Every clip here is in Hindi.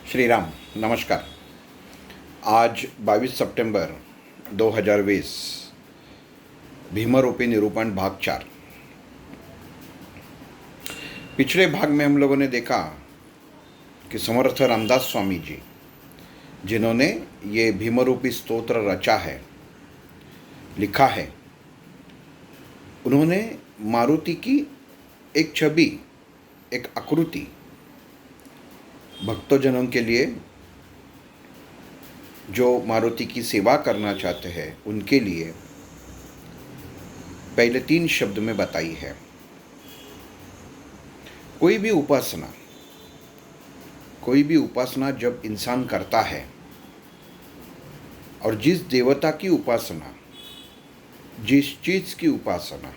श्री राम नमस्कार। आज 22 सितंबर 2020 भीमरूपी निरूपण भाग 4। पिछले भाग में हम लोगों ने देखा कि समर्थ रामदास स्वामी जी, जिन्होंने ये भीमरूपी स्तोत्र रचा है, लिखा है, उन्होंने मारुति की एक छवि, एक आकृति भक्तजनों के लिए, जो मारुति की सेवा करना चाहते हैं उनके लिए पहले 3 शब्द में बताई है। कोई भी उपासना जब इंसान करता है, और जिस देवता की उपासना, जिस चीज़ की उपासना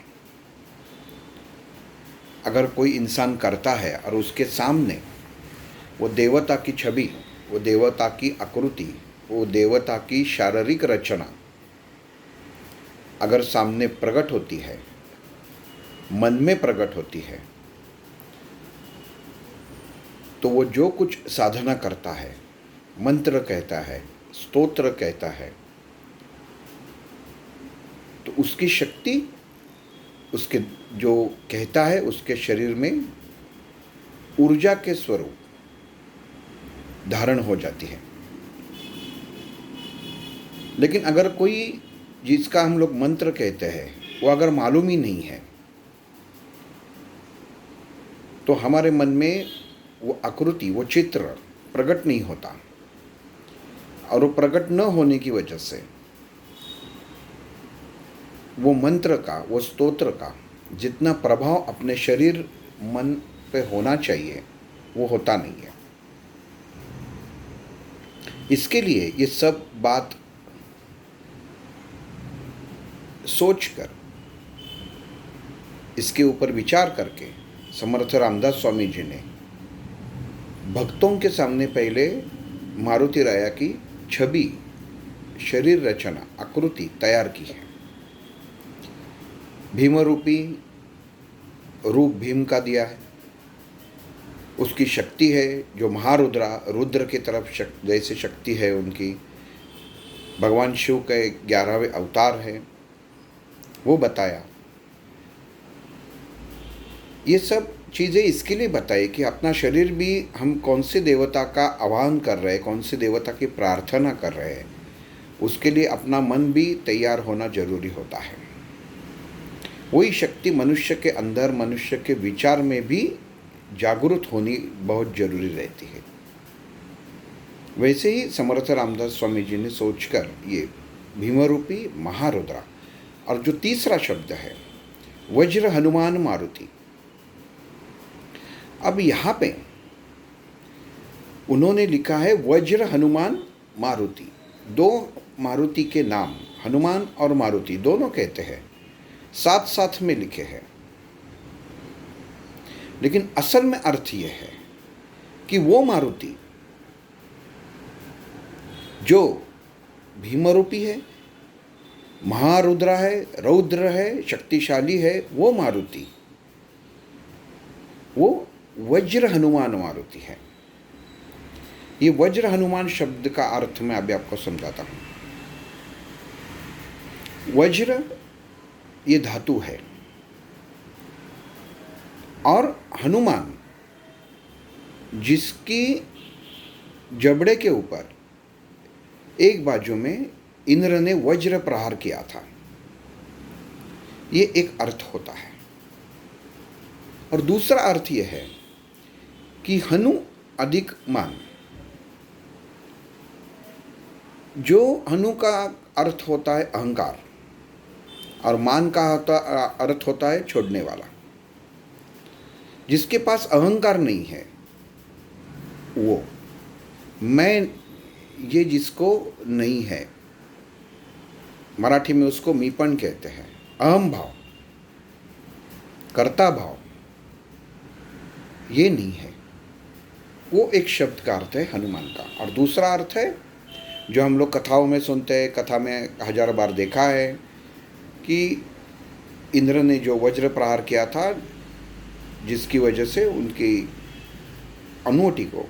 अगर कोई इंसान करता है और उसके सामने वो देवता की छवि, वो देवता की आकृति, वो देवता की शारीरिक रचना अगर सामने प्रकट होती है, मन में प्रकट होती है, तो वो जो कुछ साधना करता है, मंत्र कहता है, स्तोत्र कहता है, तो उसकी शक्ति, उसके जो कहता है उसके शरीर में ऊर्जा के स्वरूप धारण हो जाती है। लेकिन अगर कोई जिसका हम लोग मंत्र कहते हैं वो अगर मालूम ही नहीं है, तो हमारे मन में वो आकृति, वो चित्र प्रकट नहीं होता, और वो प्रकट न होने की वजह से वो मंत्र का, वो स्तोत्र का जितना प्रभाव अपने शरीर मन पे होना चाहिए वो होता नहीं है। इसके लिए ये सब बात सोचकर, इसके ऊपर विचार करके समर्थ रामदास स्वामी जी ने भक्तों के सामने पहले मारुति राया की छवि, शरीर रचना, आकृति तैयार की है। भीमरूपी रूप भीम का दिया है, उसकी शक्ति है जो महारुद्रा, रुद्र की तरफ जैसे शक्ति है उनकी, भगवान शिव के 11वें अवतार है, वो बताया। ये सब चीज़ें इसके लिए बताई कि अपना शरीर भी हम कौन से देवता का आह्वान कर रहे हैं, कौन से देवता की प्रार्थना कर रहे हैं, उसके लिए अपना मन भी तैयार होना जरूरी होता है। वही शक्ति मनुष्य के अंदर, मनुष्य के विचार में भी जागरूक होनी बहुत जरूरी रहती है। वैसे ही समर्थ रामदास स्वामी जी ने सोचकर ये भीमरूपी महारुद्रा, और जो तीसरा शब्द है वज्र हनुमान मारुति, अब यहाँ पे उन्होंने लिखा है वज्र हनुमान मारुति। 2 मारुति के नाम, हनुमान और मारुति दोनों कहते हैं, साथ साथ में लिखे हैं, लेकिन असल में अर्थ यह है कि वो मारुति जो भीमरूपी है, महारुद्रा है, रौद्र है, शक्तिशाली है, वो मारुति, वो वज्र हनुमान मारुति है। ये वज्र हनुमान शब्द का अर्थ मैं अभी आपको समझाता हूं। वज्र ये धातु है, और हनुमान जिसकी जबड़े के ऊपर एक बाजू में इंद्र ने वज्र प्रहार किया था, ये एक अर्थ होता है। और दूसरा अर्थ यह है कि हनु अधिक मान, जो हनु का अर्थ होता है अहंकार, और मान का अर्थ होता है छोड़ने वाला। जिसके पास अहंकार नहीं है, वो मैं, ये जिसको नहीं है, मराठी में उसको मीपण कहते हैं, अहम भाव, कर्ता भाव, ये नहीं है, वो एक शब्द का अर्थ है हनुमान का। और दूसरा अर्थ है जो हम लोग कथाओं में सुनते हैं, कथा में 1000 बार देखा है, कि इंद्र ने जो वज्र प्रहार किया था, जिसकी वजह से उनकी अनुमति को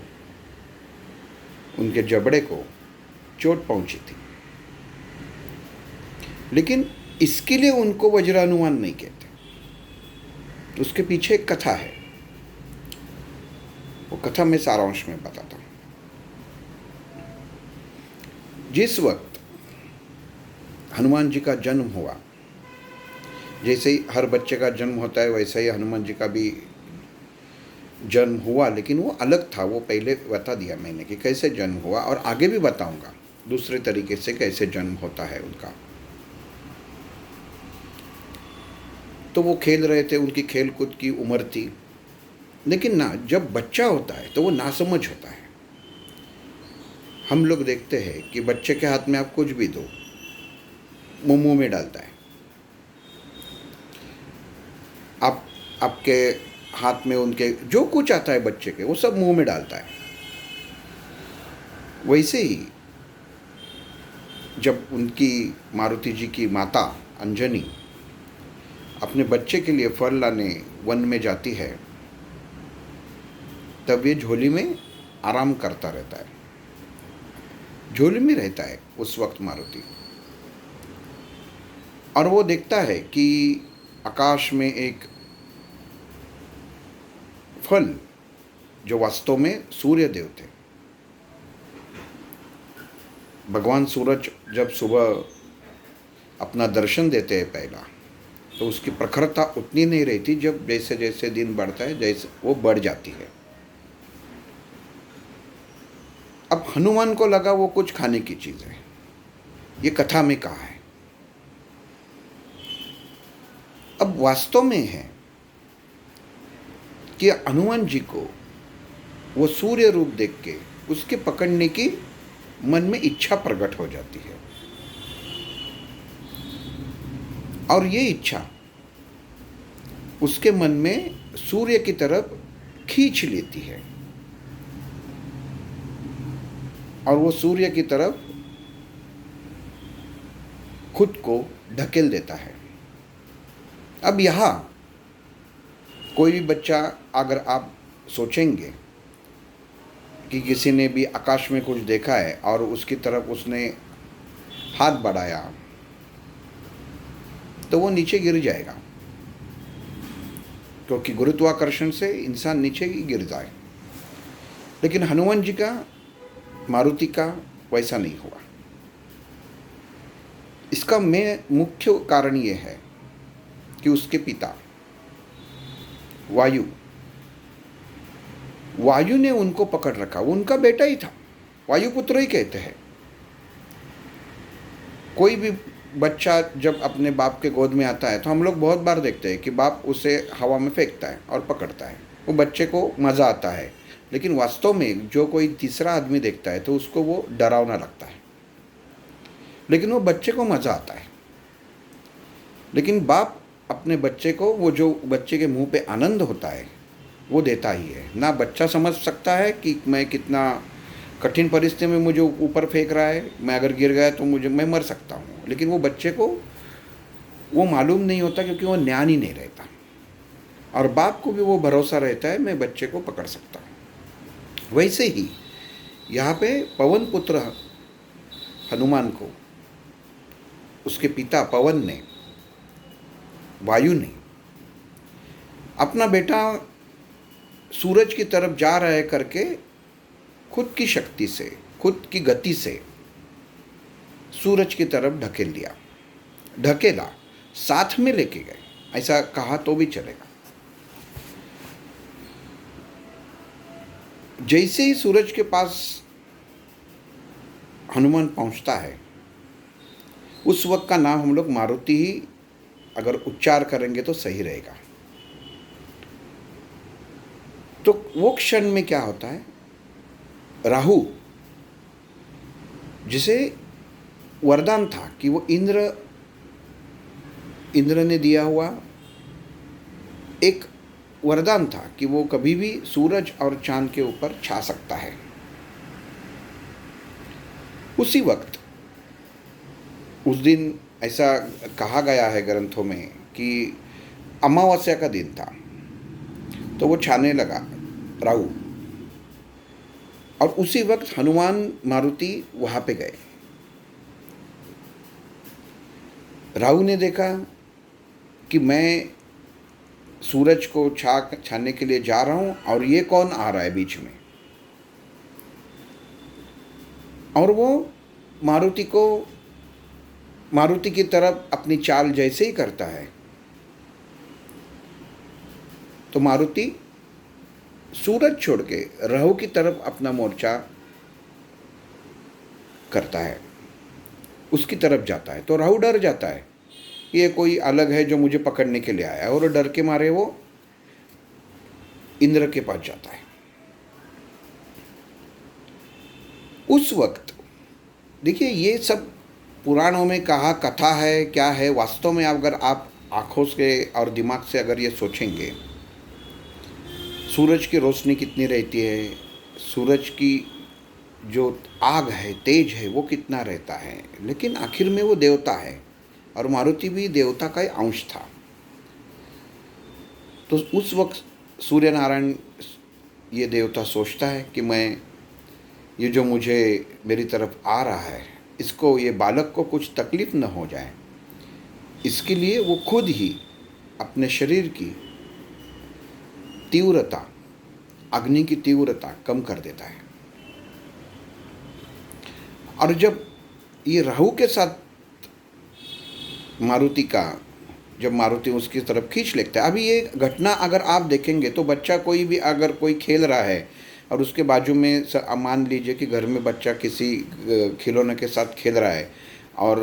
उनके जबड़े को चोट पहुंची थी, लेकिन इसके लिए उनको वज्रानुमान नहीं कहते। तो उसके पीछे एक कथा है, वो कथा मैं सारांश में बताता हूँ। जिस वक्त हनुमान जी का जन्म हुआ, जैसे ही हर बच्चे का जन्म होता है वैसे ही हनुमान जी का भी जन्म हुआ, लेकिन वो अलग था। वो पहले बता दिया मैंने कि कैसे जन्म हुआ, और आगे भी बताऊंगा दूसरे तरीके से कैसे जन्म होता है उनका। तो वो खेल रहे थे, उनकी खेल कूद की उम्र थी, लेकिन ना जब बच्चा होता है तो वो नासमझ होता है। हम लोग देखते हैं कि बच्चे के हाथ में आप कुछ भी दो, मुंह में डालता है। आप आपके हाथ में उनके जो कुछ आता है बच्चे के, वो सब मुंह में डालता है। वैसे ही जब उनकी मारुति जी की माता अंजनी अपने बच्चे के लिए फल लाने वन में जाती है, तब ये झोली में आराम करता रहता है। झोली में रहता है उस वक्त मारुति, और वो देखता है कि आकाश में एक फल जो वास्तव में सूर्य देव थे। भगवान सूरज जब सुबह अपना दर्शन देते हैं पहला, तो उसकी प्रखरता उतनी नहीं रहती। जब जैसे जैसे दिन बढ़ता है जैसे वो बढ़ जाती है। अब हनुमान को लगा वो कुछ खाने की चीज़ है, ये कथा में कहा है। अब वास्तव में है कि हनुमान जी को वो सूर्य रूप देख के उसके पकड़ने की मन में इच्छा प्रकट हो जाती है, और ये इच्छा उसके मन में सूर्य की तरफ खींच लेती है, और वो सूर्य की तरफ खुद को ढकेल देता है। अब यहाँ कोई भी बच्चा, अगर आप सोचेंगे कि किसी ने भी आकाश में कुछ देखा है और उसकी तरफ उसने हाथ बढ़ाया, तो वो नीचे गिर जाएगा, क्योंकि गुरुत्वाकर्षण से इंसान नीचे ही गिर जाए। लेकिन हनुमान जी का, मारुति का वैसा नहीं हुआ। इसका मुख्य कारण ये है कि उसके पिता वायु ने उनको पकड़ रखा। वो उनका बेटा ही था, वायुपुत्र ही कहते हैं। कोई भी बच्चा जब अपने बाप के गोद में आता है तो हम लोग बहुत बार देखते हैं कि बाप उसे हवा में फेंकता है और पकड़ता है। वो बच्चे को मज़ा आता है, लेकिन वास्तव में जो कोई तीसरा आदमी देखता है तो उसको वो डरावना लगता है, लेकिन वो बच्चे को मज़ा आता है। लेकिन बाप अपने बच्चे को, वो जो बच्चे के मुंह पे आनंद होता है वो देता ही है ना। बच्चा समझ सकता है कि मैं कितना कठिन परिस्थिति में मुझे ऊपर फेंक रहा है, मैं अगर गिर गया तो मैं मर सकता हूँ, लेकिन वो बच्चे को वो मालूम नहीं होता, क्योंकि वो ज्ञान ही नहीं रहता। और बाप को भी वो भरोसा रहता है मैं बच्चे को पकड़ सकता हूँ। वैसे ही यहाँ पे पवन पुत्र हनुमान को उसके पिता पवन ने, वायु ने, अपना बेटा सूरज की तरफ जा रहा है करके खुद की शक्ति से, खुद की गति से सूरज की तरफ ढकेला, साथ में लेके गए, ऐसा कहा तो भी चलेगा। जैसे ही सूरज के पास हनुमान पहुंचता है, उस वक्त का नाम हम लोग मारुति ही अगर उच्चार करेंगे तो सही रहेगा। तो वो क्षण में क्या होता है, राहु जिसे वरदान था कि वो इंद्र ने दिया हुआ एक वरदान था कि वो कभी भी सूरज और चांद के ऊपर छा सकता है। उसी वक्त उस दिन ऐसा कहा गया है ग्रंथों में कि अमावस्या का दिन था, तो वो छाने लगा राहु, और उसी वक्त हनुमान मारुति वहाँ पे गए। राहु ने देखा कि मैं सूरज को छाने के लिए जा रहा हूँ और ये कौन आ रहा है बीच में, और वो मारुति की तरफ अपनी चाल जैसे ही करता है तो मारुति सूरज छोड़ के राहु की तरफ अपना मोर्चा करता है, उसकी तरफ जाता है। तो राहु डर जाता है, ये कोई अलग है जो मुझे पकड़ने के लिए आया है, और डर के मारे वो इंद्र के पास जाता है। उस वक्त देखिए, ये सब पुराणों में कहा कथा है, क्या है वास्तव में अगर आप आँखों से और दिमाग से अगर ये सोचेंगे, सूरज की रोशनी कितनी रहती है, सूरज की जो आग है, तेज है, वो कितना रहता है, लेकिन आखिर में वो देवता है और मारुति भी देवता का ही अंश था। तो उस वक्त सूर्य नारायण ये देवता सोचता है कि मैं ये जो मुझे मेरी तरफ आ रहा है, इसको, ये बालक को कुछ तकलीफ न हो जाए, इसके लिए वो खुद ही अपने शरीर की तीव्रता, अग्नि की तीव्रता कम कर देता है। और जब ये राहु के साथ जब मारुति उसकी तरफ खींच लेता है, अभी ये घटना अगर आप देखेंगे तो बच्चा कोई भी अगर कोई खेल रहा है और उसके बाजू में मान लीजिए कि घर में बच्चा किसी खिलौने के साथ खेल रहा है और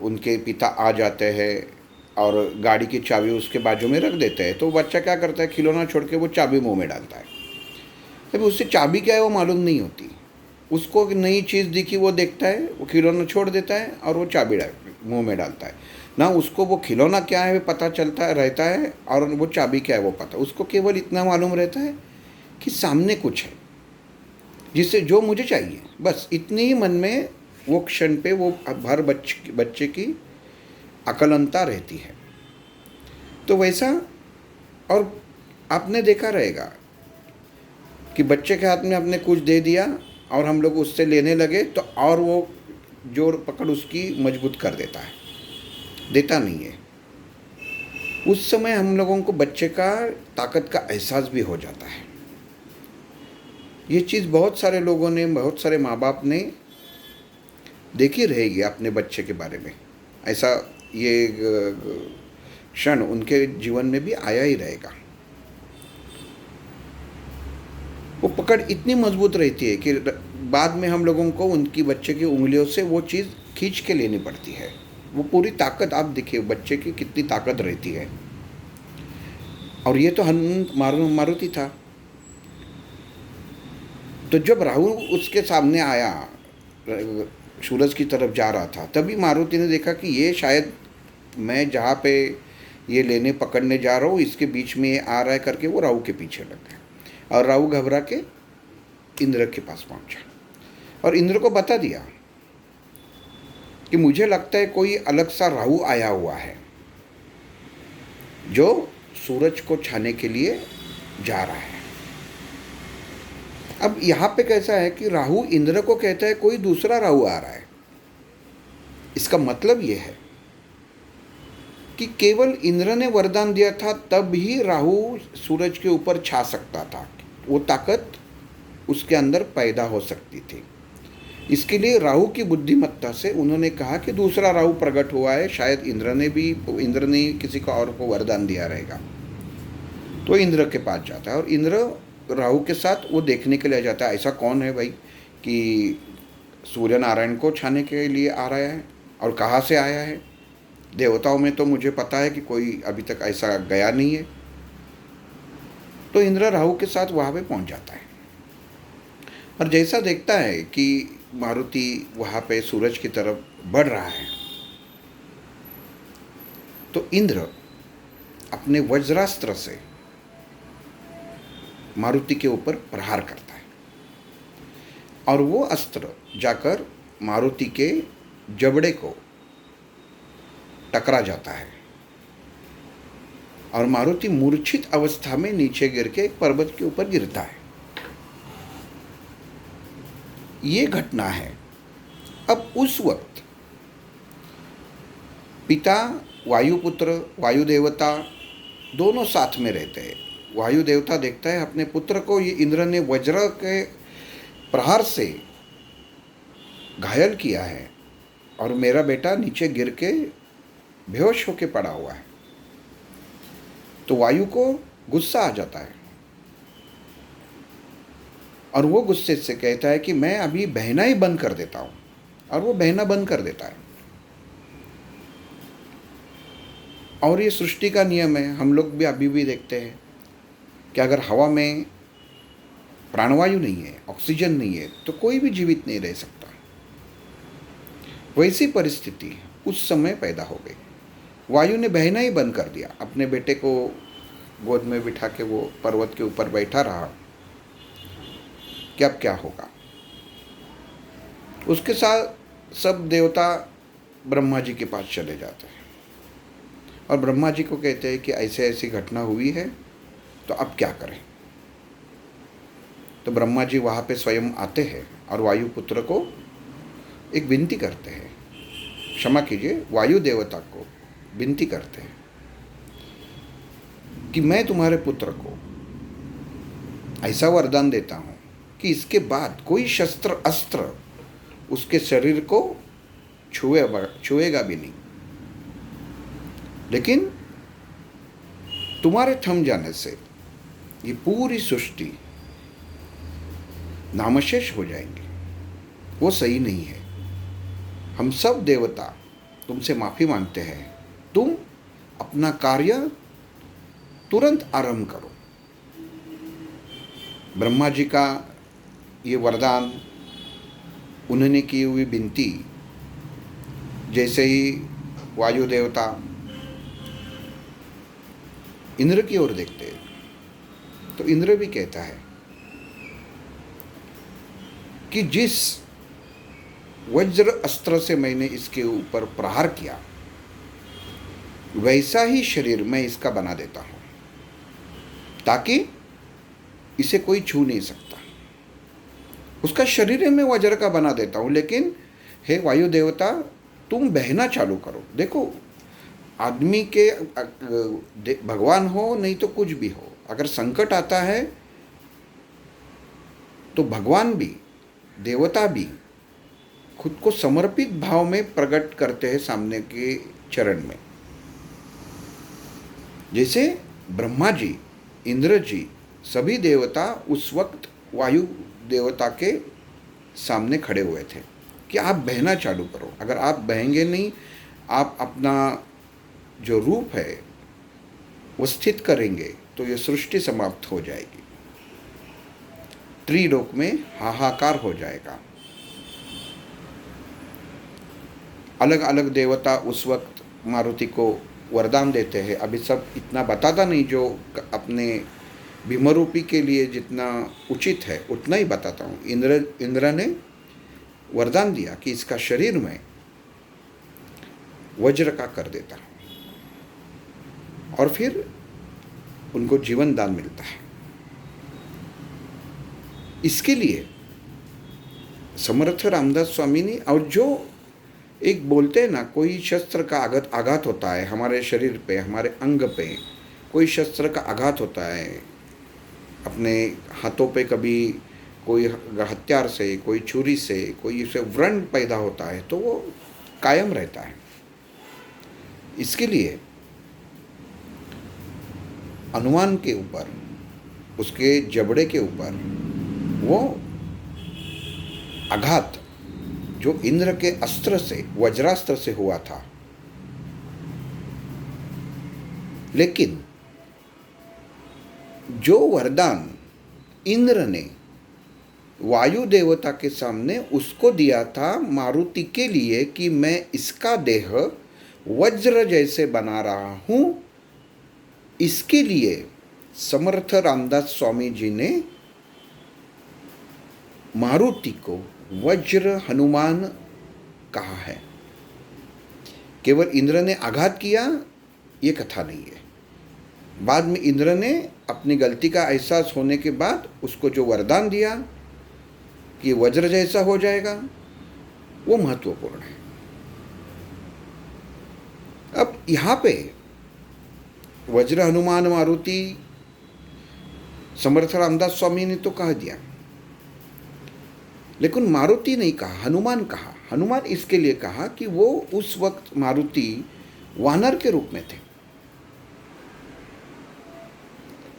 उनके पिता आ जाते हैं और गाड़ी की चाबी उसके बाजू में रख देते हैं, तो बच्चा क्या करता है, खिलौना छोड़ के वो चाबी मुंह में डालता है। तभी उससे चाबी क्या है वो मालूम नहीं होती, उसको नई चीज़ दिखी वो देखता है, वो खिलौना छोड़ देता है और वो चाबी मुंह में डालता है। ना उसको वो खिलौना क्या है पता चलता रहता है और वो चाबी क्या है वो पता, उसको केवल इतना मालूम रहता है कि सामने कुछ है जिससे जो मुझे चाहिए, बस इतनी ही मन में वो क्षण पे वो हर बच्चे की अकलनता रहती है। तो वैसा, और आपने देखा रहेगा कि बच्चे के हाथ में आपने कुछ दे दिया और हम लोग उससे लेने लगे तो और वो जोर पकड़ उसकी मजबूत कर देता नहीं है। उस समय हम लोगों को बच्चे का ताकत का एहसास भी हो जाता है। ये चीज़ बहुत सारे लोगों ने, बहुत सारे माँ बाप ने देखी रहेगी अपने बच्चे के बारे में, ऐसा ये क्षण उनके जीवन में भी आया ही रहेगा। वो पकड़ इतनी मजबूत रहती है कि बाद में हम लोगों को उनकी बच्चे की उंगलियों से वो चीज़ खींच के लेनी पड़ती है। वो पूरी ताकत आप देखिए बच्चे की कितनी ताकत रहती है। और ये तो मारुति था। तो जब राहु उसके सामने आया, सूरज की तरफ जा रहा था, तभी मारुति ने देखा कि ये शायद मैं जहाँ पे ये लेने पकड़ने जा रहा हूँ इसके बीच में ये आ रहा है करके वो राहु के पीछे लग गया। और राहु घबरा के इंद्र के पास पहुँचा और इंद्र को बता दिया कि मुझे लगता है कोई अलग सा राहु आया हुआ है जो सूरज को छाने के लिए जा रहा है। अब यहाँ पे कैसा है कि राहु इंद्र को कहता है कोई दूसरा राहु आ रहा है। इसका मतलब ये है कि केवल इंद्र ने वरदान दिया था तब ही राहु सूरज के ऊपर छा सकता था, वो ताकत उसके अंदर पैदा हो सकती थी। इसके लिए राहु की बुद्धिमत्ता से उन्होंने कहा कि दूसरा राहु प्रकट हुआ है, शायद इंद्र ने किसी को और को वरदान दिया रहेगा। तो इंद्र के पास जाता है और इंद्र राहु के साथ वो देखने के लिए जाता है ऐसा कौन है भाई कि सूर्य नारायण को छाने के लिए आ रहा है और कहाँ से आया है। देवताओं में तो मुझे पता है कि कोई अभी तक ऐसा गया नहीं है। तो इंद्र राहु के साथ वहाँ पे पहुँच जाता है और जैसा देखता है कि मारुति वहाँ पे सूरज की तरफ बढ़ रहा है, तो इंद्र अपने वज्रास्त्र से मारुति के ऊपर प्रहार करता है और वो अस्त्र जाकर मारुति के जबड़े को टकरा जाता है और मारुति मूर्छित अवस्था में नीचे गिर के एक पर्वत के ऊपर गिरता है। ये घटना है। अब उस वक्त पिता, वायुपुत्र, वायु देवता दोनों साथ में रहते हैं। वायु देवता देखता है अपने पुत्र को ये इंद्र ने वज्र के प्रहार से घायल किया है और मेरा बेटा नीचे गिर के बेहोश होके पड़ा हुआ है। तो वायु को गुस्सा आ जाता है और वो गुस्से से कहता है कि मैं अभी बहना ही बंद कर देता हूँ, और वो बहना बंद कर देता है। और ये सृष्टि का नियम है, हम लोग भी अभी भी देखते हैं कि अगर हवा में प्राणवायु नहीं है, ऑक्सीजन नहीं है, तो कोई भी जीवित नहीं रह सकता। वैसी परिस्थिति उस समय पैदा हो गई। वायु ने बहना ही बंद कर दिया, अपने बेटे को गोद में बिठा के वो पर्वत के ऊपर बैठा रहा कि अब क्या होगा। उसके साथ सब देवता ब्रह्मा जी के पास चले जाते हैं और ब्रह्मा जी को कहते हैं कि ऐसे ऐसी घटना हुई है, तो अब क्या करें। तो ब्रह्मा जी वहाँ पे स्वयं आते हैं और वायुपुत्र को एक विनती करते हैं, क्षमा कीजिए, वायु देवता को विनती करते हैं कि मैं तुम्हारे पुत्र को ऐसा वरदान देता हूँ कि इसके बाद कोई शस्त्र अस्त्र उसके शरीर को छुएगा भी नहीं, लेकिन तुम्हारे थम जाने से ये पूरी सृष्टि नामशेष हो जाएंगे। वो सही नहीं है। हम सब देवता तुमसे माफ़ी मांगते हैं, तुम अपना कार्य तुरंत आरंभ करो। ब्रह्मा जी का ये वरदान, उन्होंने की हुई विनती, जैसे ही वायु देवता इंद्र की ओर देखते हैं तो इंद्र भी कहता है कि जिस वज्र अस्त्र से मैंने इसके ऊपर प्रहार किया, वैसा ही शरीर मैं इसका बना देता हूँ ताकि इसे कोई छू नहीं सकता। उसका शरीर में वज्र का बना देता हूँ, लेकिन हे वायु देवता तुम बहना चालू करो। देखो, आदमी के भगवान हो नहीं तो कुछ भी हो, अगर संकट आता है तो भगवान भी, देवता भी खुद को समर्पित भाव में प्रकट करते हैं सामने के चरण में। जैसे ब्रह्मा जी, इंद्र जी, सभी देवता उस वक्त वायु देवता के सामने खड़े हुए थे कि आप बहना चालू करो। अगर आप बहेंगे नहीं, आप अपना जो रूप है वो स्थित करेंगे तो ये सृष्टि समाप्त हो जाएगी, त्रिलोक में हाहाकार हो जाएगा। अलग अलग देवता उस वक्त मारुति को वरदान देते हैं। अभी सब इतना बताता नहीं, जो अपने भीमरूपी के लिए जितना उचित है उतना ही बताता हूँ। इंद्र ने वरदान दिया कि इसका शरीर में वज्र का कर देता, और फिर उनको जीवन दान मिलता है। इसके लिए समर्थ रामदास स्वामी ने, और जो एक बोलते हैं ना, कोई शस्त्र का आघात होता है हमारे शरीर पे, हमारे अंग पे कोई शस्त्र का आघात होता है, अपने हाथों पे कभी कोई हथियार से, कोई छुरी से, कोई इसे व्रण पैदा होता है, तो वो कायम रहता है। इसके लिए हनुमान के ऊपर, उसके जबड़े के ऊपर वो आघात जो इंद्र के अस्त्र से, वज्रास्त्र से हुआ था, लेकिन जो वरदान इंद्र ने वायु देवता के सामने उसको दिया था मारुति के लिए कि मैं इसका देह वज्र जैसे बना रहा हूँ, इसके लिए समर्थ रामदास स्वामी जी ने मारुति को वज्र हनुमान कहा है। केवल इंद्र ने आघात किया ये कथा नहीं है। बाद में इंद्र ने अपनी गलती का एहसास होने के बाद उसको जो वरदान दिया कि वज्र जैसा हो जाएगा, वो महत्वपूर्ण है। अब यहाँ पे वज्र हनुमान मारुति समर्थ रामदास स्वामी ने तो कह दिया, लेकिन मारुति नहीं कहा, हनुमान कहा। हनुमान इसके लिए कहा कि वो उस वक्त मारुति वानर के रूप में थे।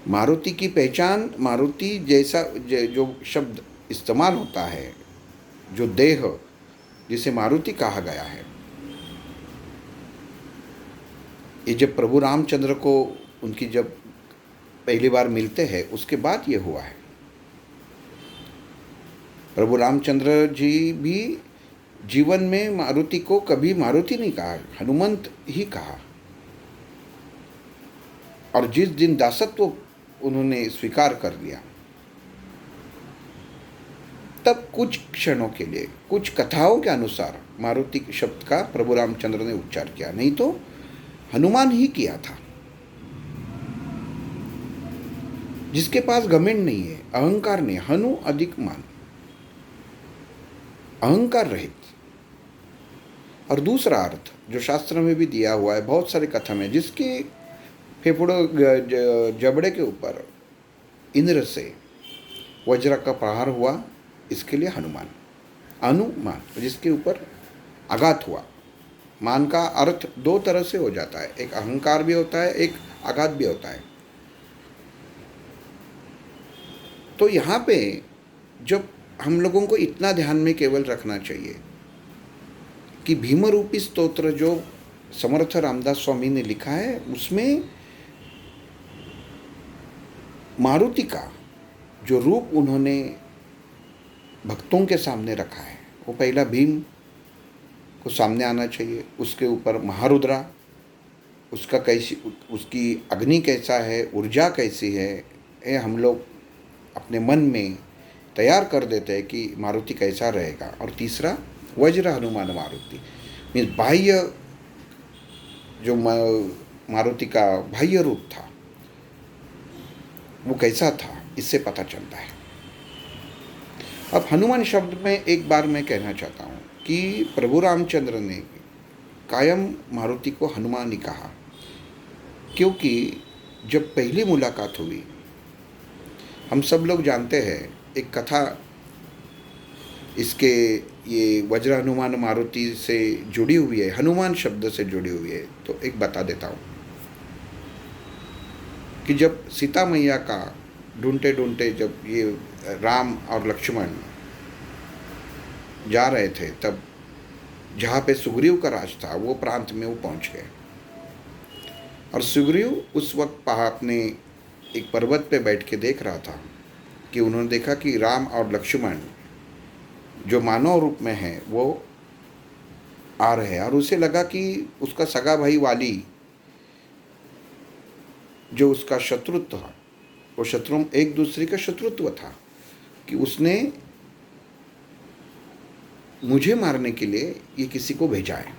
मारुति की पहचान, मारुति जैसा जो शब्द इस्तेमाल होता है, जो देह जिसे मारुति कहा गया है, ये जब प्रभु रामचंद्र को उनकी जब पहली बार मिलते हैं उसके बाद ये हुआ है। प्रभु रामचंद्र जी भी जीवन में मारुति को कभी मारुति नहीं कहा, हनुमंत ही कहा। और जिस दिन दासत्व उन्होंने स्वीकार कर लिया, तब कुछ क्षणों के लिए, कुछ कथाओं के अनुसार मारुति शब्द का प्रभु रामचंद्र ने उच्चार किया, नहीं तो हनुमान ही किया था। जिसके पास घमंड नहीं है, अहंकार नहीं, हनु अधिक मान, अहंकार रहित। और दूसरा अर्थ जो शास्त्र में भी दिया हुआ है बहुत सारी कथा में, जिसके फेफड़ों जबड़े के ऊपर इंद्र से वज्र का प्रहार हुआ, इसके लिए हनुमान, अनुमान, जिसके ऊपर आघात हुआ। मान का अर्थ दो तरह से हो जाता है, एक अहंकार भी होता है, एक आघात भी होता है। तो यहाँ पे जब हम लोगों को इतना ध्यान में केवल रखना चाहिए कि भीम रूपी स्तोत्र जो समर्थ रामदास स्वामी ने लिखा है, उसमें मारुति का जो रूप उन्होंने भक्तों के सामने रखा है, वो पहला भीम को सामने आना चाहिए, उसके ऊपर महारुद्रा, उसका कैसी, उसकी अग्नि कैसा है, ऊर्जा कैसी है, ये हम लोग अपने मन में तैयार कर देते हैं कि मारुति कैसा रहेगा। और तीसरा वज्र हनुमान मारुति, मीन्स बाह्य जो मारुति का बाह्य रूप था वो कैसा था, इससे पता चलता है। अब हनुमान शब्द में एक बार मैं कहना चाहता हूँ कि प्रभु रामचंद्र ने कायम मारुति को हनुमान ही कहा, क्योंकि जब पहली मुलाकात हुई, हम सब लोग जानते हैं एक कथा इसके, ये वज्र हनुमान मारुति से जुड़ी हुई है, हनुमान शब्द से जुड़ी हुई है। तो एक बता देता हूँ कि जब सीता मैया का ढूंढते ढूंढते जब ये राम और लक्ष्मण जा रहे थे, तब जहाँ पे सुग्रीव का राज था वो प्रांत में वो पहुँच गए। और सुग्रीव उस वक्त अपने एक पर्वत पे बैठ के देख रहा था कि उन्होंने देखा कि राम और लक्ष्मण जो मानव रूप में है वो आ रहे हैं, और उसे लगा कि उसका सगा भाई वाली जो उसका शत्रुत्व था, वो शत्रु एक दूसरे का शत्रुत्व था, कि उसने मुझे मारने के लिए ये किसी को भेजा है।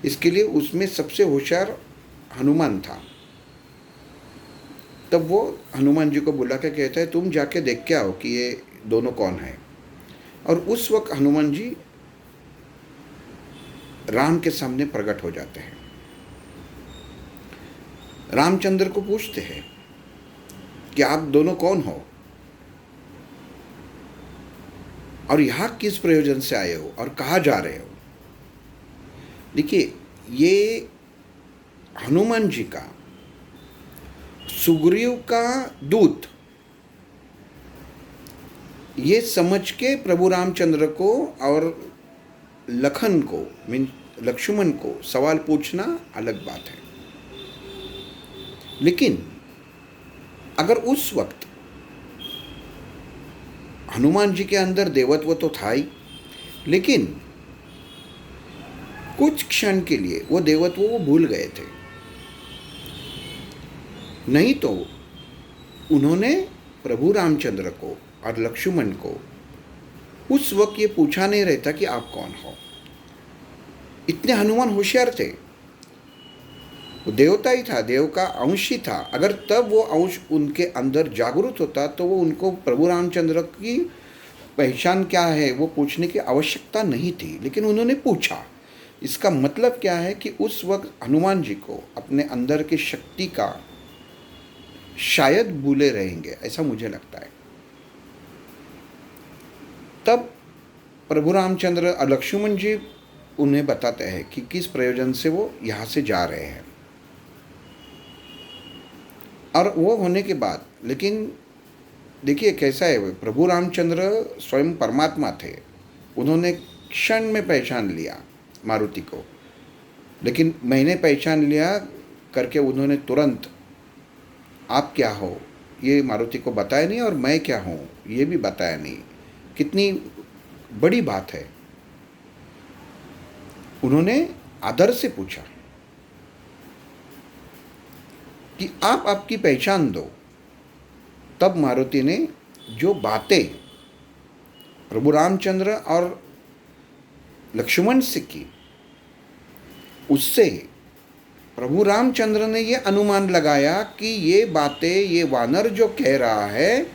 इसके लिए उसमें सबसे होशियार हनुमान था। तब वो हनुमान जी को बुला के कहता है, तुम जाके देख के आओ कि ये दोनों कौन है। और उस वक्त हनुमान जी राम के सामने प्रकट हो जाते हैं। रामचंद्र को पूछते हैं कि आप दोनों कौन हो और यहाँ किस प्रयोजन से आए हो और कहाँ जा रहे हो। देखिए, ये हनुमान जी का सुग्रीव का दूत ये समझ के प्रभु रामचंद्र को और लखन को, मीन लक्ष्मण को सवाल पूछना अलग बात है। लेकिन अगर उस वक्त हनुमान जी के अंदर देवत्व तो था ही, लेकिन कुछ क्षण के लिए वो देवत्व वो भूल गए थे। नहीं तो उन्होंने प्रभु रामचंद्र को और लक्ष्मण को उस वक्त ये पूछा नहीं रहता कि आप कौन हो। इतने हनुमान होशियार थे, वो देवता ही था, देव का अंश ही था। अगर तब वो अंश उनके अंदर जागरूक होता तो वो उनको प्रभु रामचंद्र की पहचान क्या है वो पूछने की आवश्यकता नहीं थी, लेकिन उन्होंने पूछा। इसका मतलब क्या है कि उस वक्त हनुमान जी को अपने अंदर की शक्ति का शायद भूले रहेंगे, ऐसा मुझे लगता है। तब प्रभु रामचंद्र लक्ष्मण जी उन्हें बताते हैं कि किस प्रयोजन से वो यहाँ से जा रहे हैं। और वो होने के बाद, लेकिन देखिए कैसा है, वो प्रभु रामचंद्र स्वयं परमात्मा थे। उन्होंने क्षण में पहचान लिया मारुति को, लेकिन मैंने पहचान लिया करके उन्होंने तुरंत आप क्या हो ये मारुति को बताया नहीं, और मैं क्या हूँ ये भी बताया नहीं। कितनी बड़ी बात है। उन्होंने आदर से पूछा कि आप आपकी पहचान दो। तब मारुति ने जो बातें प्रभु रामचंद्र और लक्ष्मण से की, उससे प्रभु रामचंद्र ने ये अनुमान लगाया कि ये बातें ये वानर जो कह रहा है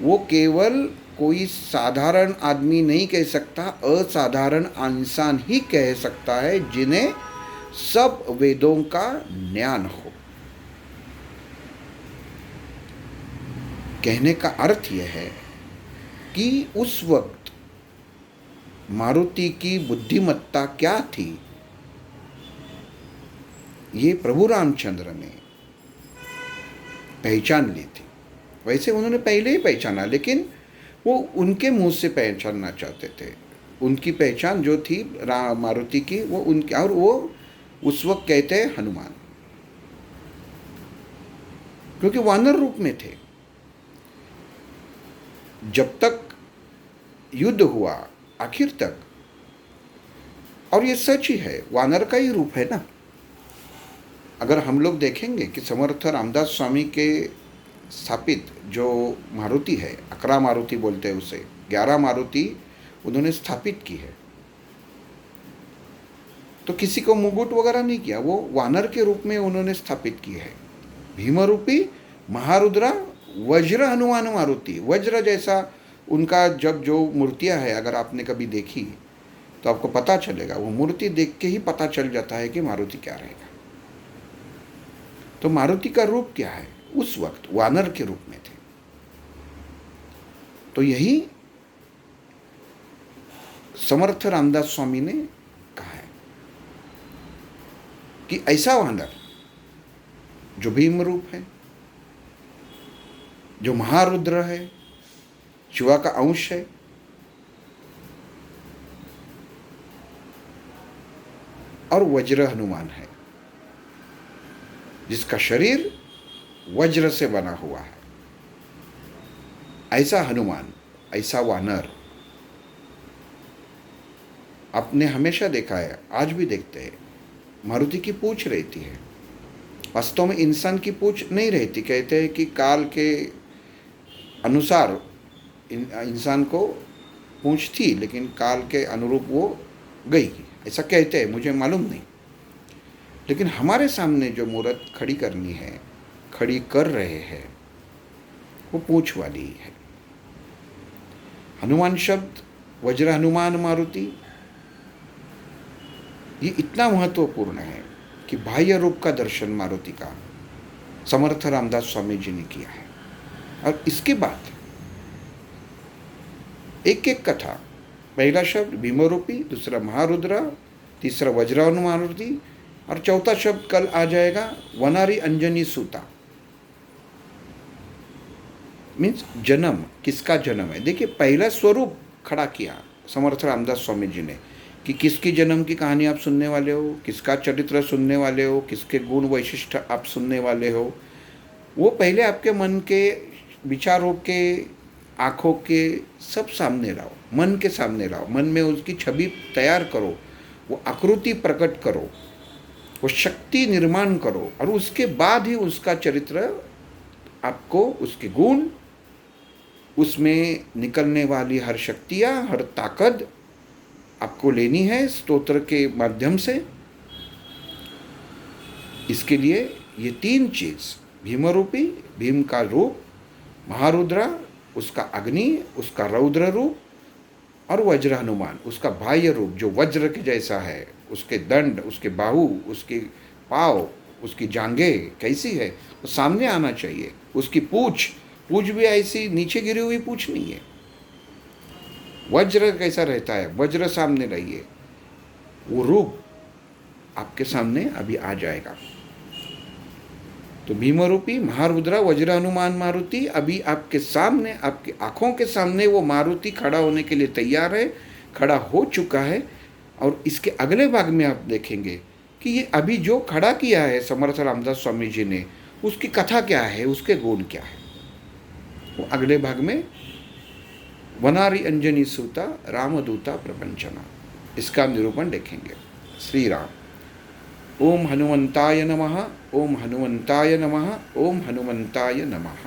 वो केवल कोई साधारण आदमी नहीं कह सकता, असाधारण इंसान ही कह सकता है जिन्हें सब वेदों का ज्ञान हो। कहने का अर्थ यह है कि उस वक्त मारुति की बुद्धिमत्ता क्या थी, ये प्रभु रामचंद्र ने पहचान ली थी। वैसे उन्होंने पहले ही पहचाना, लेकिन वो उनके मुंह से पहचानना चाहते थे। उनकी पहचान जो थी मारुति की, वो उनके, और वो उस वक्त कहते हैं हनुमान, क्योंकि वानर रूप में थे। जब तक युद्ध हुआ आखिर तक, और ये सच ही है, वानर का ही रूप है ना। अगर हम लोग देखेंगे कि समर्थ रामदास स्वामी के स्थापित जो मारुति है, 11 मारुति बोलते हैं उसे, 11 मारुति उन्होंने स्थापित की है, तो किसी को मुकुट वगैरह नहीं किया, वो वानर के रूप में उन्होंने स्थापित की है। भीमरूपी महारुद्रा वज्र हनुमान मारुति, वज्र जैसा उनका जब जो मूर्तियां है, अगर आपने कभी देखी तो आपको पता चलेगा, वो मूर्ति देख के ही पता चल जाता है कि मारुति क्या रहेगा। तो मारुति का रूप क्या है, उस वक्त वानर के रूप में थे। तो यही समर्थ रामदास स्वामी ने कहा है कि ऐसा वानर जो भीम रूप है, जो महारुद्र है, शिवा का अंश है, और वज्र हनुमान है, जिसका शरीर वज्र से बना हुआ है। ऐसा हनुमान, ऐसा वानर आपने हमेशा देखा है, आज भी देखते हैं। मारुति की पूंछ रहती है, वास्तव में इंसान की पूंछ नहीं रहती। कहते हैं कि काल के अनुसार इंसान को पूंछ थी, लेकिन काल के अनुरूप वो गई, ऐसा कहते हैं, मुझे मालूम नहीं। लेकिन हमारे सामने जो मूर्त खड़ी करनी है, खड़ी कर रहे हैं, वो पूंछ वाली है। हनुमान शब्द, वज्र हनुमान मारुति, ये इतना महत्वपूर्ण है कि बाह्य रूप का दर्शन मारुति का समर्थ रामदास स्वामी जी ने किया है। और इसके बाद एक एक कथा, पहला शब्द भीमरूपी, दूसरा महारुद्रा, तीसरा वज्र हनुमान मारुति, और चौथा शब्द कल आ जाएगा वनारी अंजनी सूता। मीन्स जन्म, किसका जन्म है। देखिए पहला स्वरूप खड़ा किया समर्थ रामदास स्वामी जी ने कि किसकी जन्म की कहानी आप सुनने वाले हो, किसका चरित्र सुनने वाले हो, किसके गुण वैशिष्ट आप सुनने वाले हो। वो पहले आपके मन के विचारों के, आँखों के सब सामने लाओ, मन के सामने लाओ, मन में उसकी छवि तैयार करो, वो आकृति प्रकट करो, वो शक्ति निर्माण करो, और उसके बाद ही उसका चरित्र आपको, उसके गुण, उसमें निकलने वाली हर शक्तियाँ, हर ताकत आपको लेनी है स्तोत्र के माध्यम से। इसके लिए ये 3 चीज, भीमरूपी, भीम का रूप, महारुद्रा उसका अग्नि, उसका रौद्र रूप, और वज्र हनुमान, उसका बाह्य रूप जो वज्र के जैसा है, उसके दंड, उसके बाहु, उसके पाँव, उसकी जांघें कैसी है वो सामने आना चाहिए। उसकी पूँछ, पूँछ भी ऐसी नीचे गिरी हुई पूँछ नहीं है। वज्र कैसा रहता है, वज्र सामने रहिए, वो रूप आपके सामने अभी आ जाएगा। तो भीमरूपी महारुद्रा वज्र हनुमान मारुति अभी आपके सामने, आपकी आंखों के सामने वो मारुति खड़ा होने के लिए तैयार है, खड़ा हो चुका है। और इसके अगले भाग में आप देखेंगे कि ये अभी जो खड़ा किया है समर्थ रामदास स्वामी जी ने, उसकी कथा क्या है, उसके गुण क्या है, वो अगले भाग में वनारी अंजनी सूता रामदूता प्रपंचना, इसका निरूपण देखेंगे। श्री राम। ओम हनुमंताय नमः, ओम हनुमंताय नमः, ओम हनुमंताय नमः।